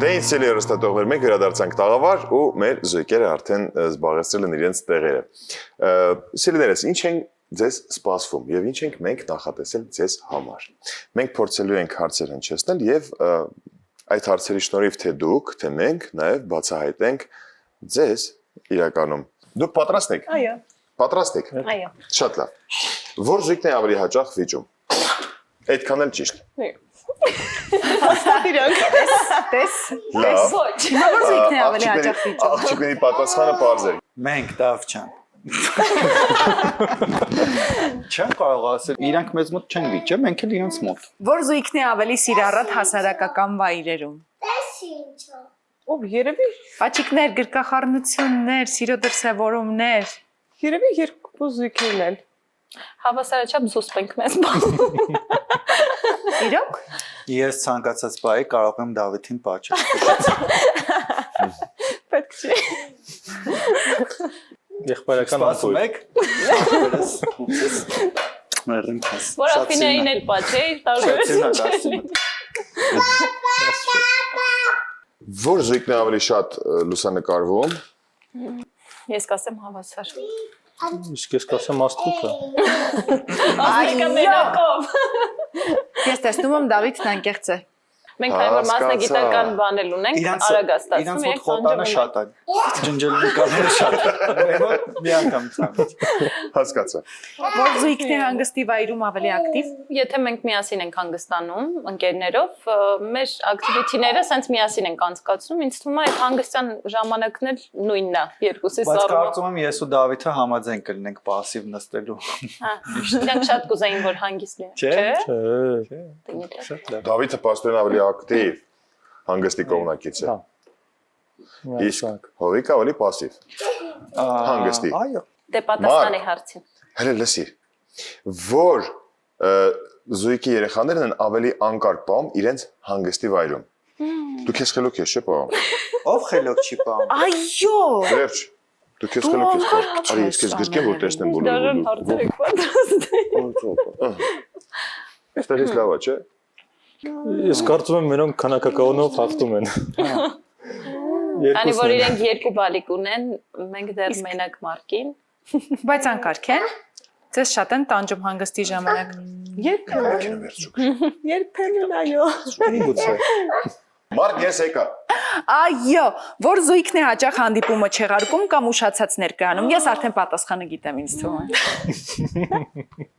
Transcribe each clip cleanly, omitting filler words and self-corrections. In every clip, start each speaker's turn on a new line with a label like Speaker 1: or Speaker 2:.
Speaker 1: Դե ինձ սիրելի հեռուստատողներ, մենք վերադարձանք տաղավար ու մեր զույգերը արդեն զբաղեցրել են իրենց տեղերը։ Սիրելիներս, ինչ են ձեզ սպասվում եւ ինչ ենք մենք նախատեսել ձեզ համար։ Մենք փորձելու ենք հարցեր հնչեցնել եւ այդ հարցերի շնորհիվ թե դուք, թե մենք նաեւ բացահայտենք ձեզ իրականում։ Դուք պատրաստ եք։
Speaker 2: Այո։
Speaker 1: Պատրաստ եք։
Speaker 2: Այո։
Speaker 1: Շատ լավ։ Որ զույգն է ավելի հաճախ վիճում։ Այդքան էլ ճիշտ։
Speaker 2: Հաստատ իրանք։ Տես։
Speaker 1: Լավ։
Speaker 2: Հիմա որ զույգն է ավելի հաճախ վիճում։
Speaker 1: Աղջիկների պատասխանը պարզ է։
Speaker 3: Մենք Դավչան։ Չեմ կարող ասել, իրանք մեզ մոտ չեն վիճը, մենք էլ իրանց մոտ։
Speaker 2: Որ զույգն է ավելի սիրառատ հասարակական վայրերում։
Speaker 4: Ով երևի
Speaker 2: Աչիկներ, գրկախառնություններ, սիրո դրսևորումներ։
Speaker 4: երևի երկու զույգերն են։
Speaker 5: Հավասարաչափ զուսպ ենք մեզ բանում։
Speaker 2: Իրոք։
Speaker 3: Ես ցանկացած բայ կարող եմ Դավիթին պատճառ։
Speaker 4: Պետք չի։
Speaker 6: Եղբայրական
Speaker 3: Սպասում եք։
Speaker 5: Որ Աֆինային էլ պատճեի, տարբերություն
Speaker 1: Որ զույգն է ավելի շատ լուսանկարվում։
Speaker 5: Ես կասեմ հավասար։
Speaker 6: Իսկ ես կասեմ աստղուկը։
Speaker 5: Ասիկա մենակով։
Speaker 2: Ես տեսնում եմ Դավիթն անկեղծ է։
Speaker 5: Մենք այն որ մասնագիտական բան էլ ունենք, արագ աստացում
Speaker 3: Իրանց մոտ խոտանը շատ է։ Ջնջելու նկարները շատ է։ Մի անգամ ցանց։
Speaker 1: Հասկացա։
Speaker 2: Որ զույգն է հանգստի վայրում ավելի ակտիվ։
Speaker 5: Եթե մենք միասին ենք հանգստանում ընկերներով, մեր ակտիվիտիները սենց միասին ենք անցկացնում, ինձ թվում է այդ հանգստյան ժամանակն էլ նույնն է, երկուսի
Speaker 3: Բայց
Speaker 5: սառնալը։
Speaker 3: կարծում եմ ես ու Դավիթը համաձայն կլինենք пассив նստելու։
Speaker 5: Հա, իրանք շատ կուզեին որ հանգիստ լինեն,
Speaker 6: Չէ։
Speaker 3: Շատ լավ։
Speaker 1: Դավիթը պաստորեն ավելի ակտիվ հանգստի կողմնակից է։ Իսկ Հովիկը ավելի пассив։ Հանգստի։
Speaker 3: Այո։
Speaker 5: Դե պատասխանի հարցին։
Speaker 1: Հələ լսի։ Որ զույգի երեխաներն են ավելի անկարգ պահում իրենց հանգստի վայրում։ Դու քեզ խելոք ես, չէ՞ պահում։
Speaker 3: Ով խելոք չի պահում։
Speaker 2: Այո։
Speaker 1: Վերջ։ Դու քեզ խելոք ես պահում։ Արի ես քեզ գրկեմ որ տեսնեմ
Speaker 5: Դարան հարցեր եք պատրաստ։
Speaker 1: Այստեղից լավ է, չէ։
Speaker 6: Ես կարծում եմ մենոնք քանակականով հաղթում են։
Speaker 5: Քանի որ իրենք երկու բալիկ ունեն, մենք դեռ մենակ մարկին։
Speaker 2: Բայց անկարգ են։ Ձեզ շատ են տանջում հանգստի ժամանակ։
Speaker 4: Երբեմն այո։
Speaker 6: Գուցե։
Speaker 1: Մարկ ես եկա։
Speaker 2: Այո, որ զույգն է հաճախ հանդիպումը չեղարկում կամ ուշացած ներկայանում։ Ես արդեն պատասխանը գիտեմ ինձ թվում է։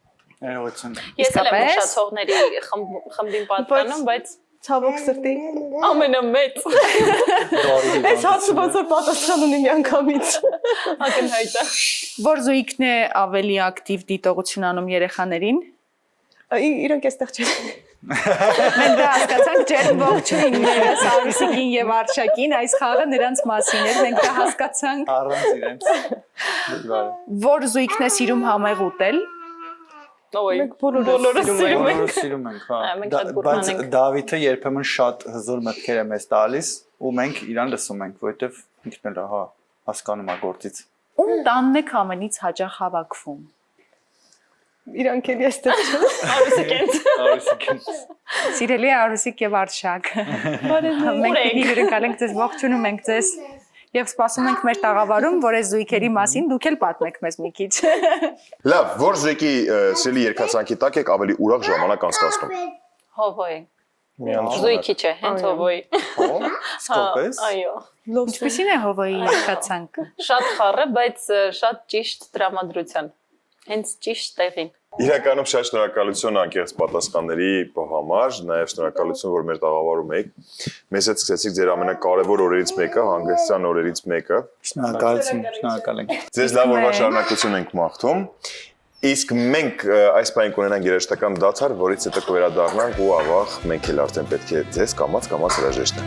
Speaker 3: Ներողություն։
Speaker 5: Ես էլ եմ ուշացողների խմբին պատկանում, բայց
Speaker 4: Ցավոք սրտի։
Speaker 5: ամենամեծ
Speaker 4: Այս հարցը ոնց որ պատասխան ունի միանգամից։
Speaker 5: ակնհայտ է։
Speaker 2: Որ զույգն է ավելի ակտիվ դիտողություն անում երեխաներին։
Speaker 4: Իրանք էստեղ չեն։
Speaker 2: Մենք դա հասկացանք ջերմ ողջույններս Արուսիկին եւ Արշակին, այս խաղը նրանց մասին էր, մենք դա հասկացանք։
Speaker 3: Առանց իրենց։
Speaker 2: Որ զույգն է սիրում համեղ ուտել։
Speaker 5: Ոյ,
Speaker 4: Մենք բոլորը
Speaker 5: սիրում ենք։
Speaker 3: Բոլորը սիրում ենք, հա։
Speaker 5: Մենք շատ գուրման
Speaker 3: Բայց
Speaker 5: ենք։
Speaker 3: Դավիթը երբեմն շատ հզոր մտքեր է մեզ տալիս ու մենք իրան լսում ենք, որովհետև ինքն էլ հա հասկանում է գործից։
Speaker 2: Ում տանն եք ամենից հաճախ հավաքվում։
Speaker 4: Իրանք էլ էստեղ չեն։
Speaker 3: Արուսիկին։
Speaker 2: Սիրելի Արուսիկ եւ Արշակ։ Մենք պիտի հյուրընկալենք ձեզ, ողջունում ենք ձեզ եւ սպասում ենք մեր տաղավարում, որ այս զույգերի մասին դուք էլ պատմեք մեզ մի քիչ։
Speaker 1: Լավ, որ զույգի սիրելի երկացանքի տակ եք ավելի ուրախ ժամանակ անցկացնում։
Speaker 5: Հովոյ։
Speaker 6: Միանշանակ։
Speaker 5: Զույգի չէ, հենց հովոյ։
Speaker 3: Սկոպես։
Speaker 5: Այո։
Speaker 2: Ինչպիսին է Հովոյի երկացանքը։
Speaker 5: Շատ խառը, բայց շատ ճիշտ տրամադրության։ Հենց ճիշտ տեղին։
Speaker 1: Իրականում շատ շնորհակալություն անկեղծ պատասխանների համար, նաև շնորհակալություն, որ մեր տաղավարում եք։ Մեզ հետ սկսեցիք ձեր ամենակարևոր օրերից մեկը, հանգստյան օրերից մեկը։
Speaker 3: Շնորհակալություն, շնորհակալ ենք։
Speaker 1: Ձեզ լավ օրվա շարունակություն ենք մաղթում։ Իսկ մենք այս պահին կունենանք երաժշտական դադար, որից հետո կվերադառնանք ու ավաղ մենք էլ արդեն պետք է ձեզ կամաց հրաժեշտ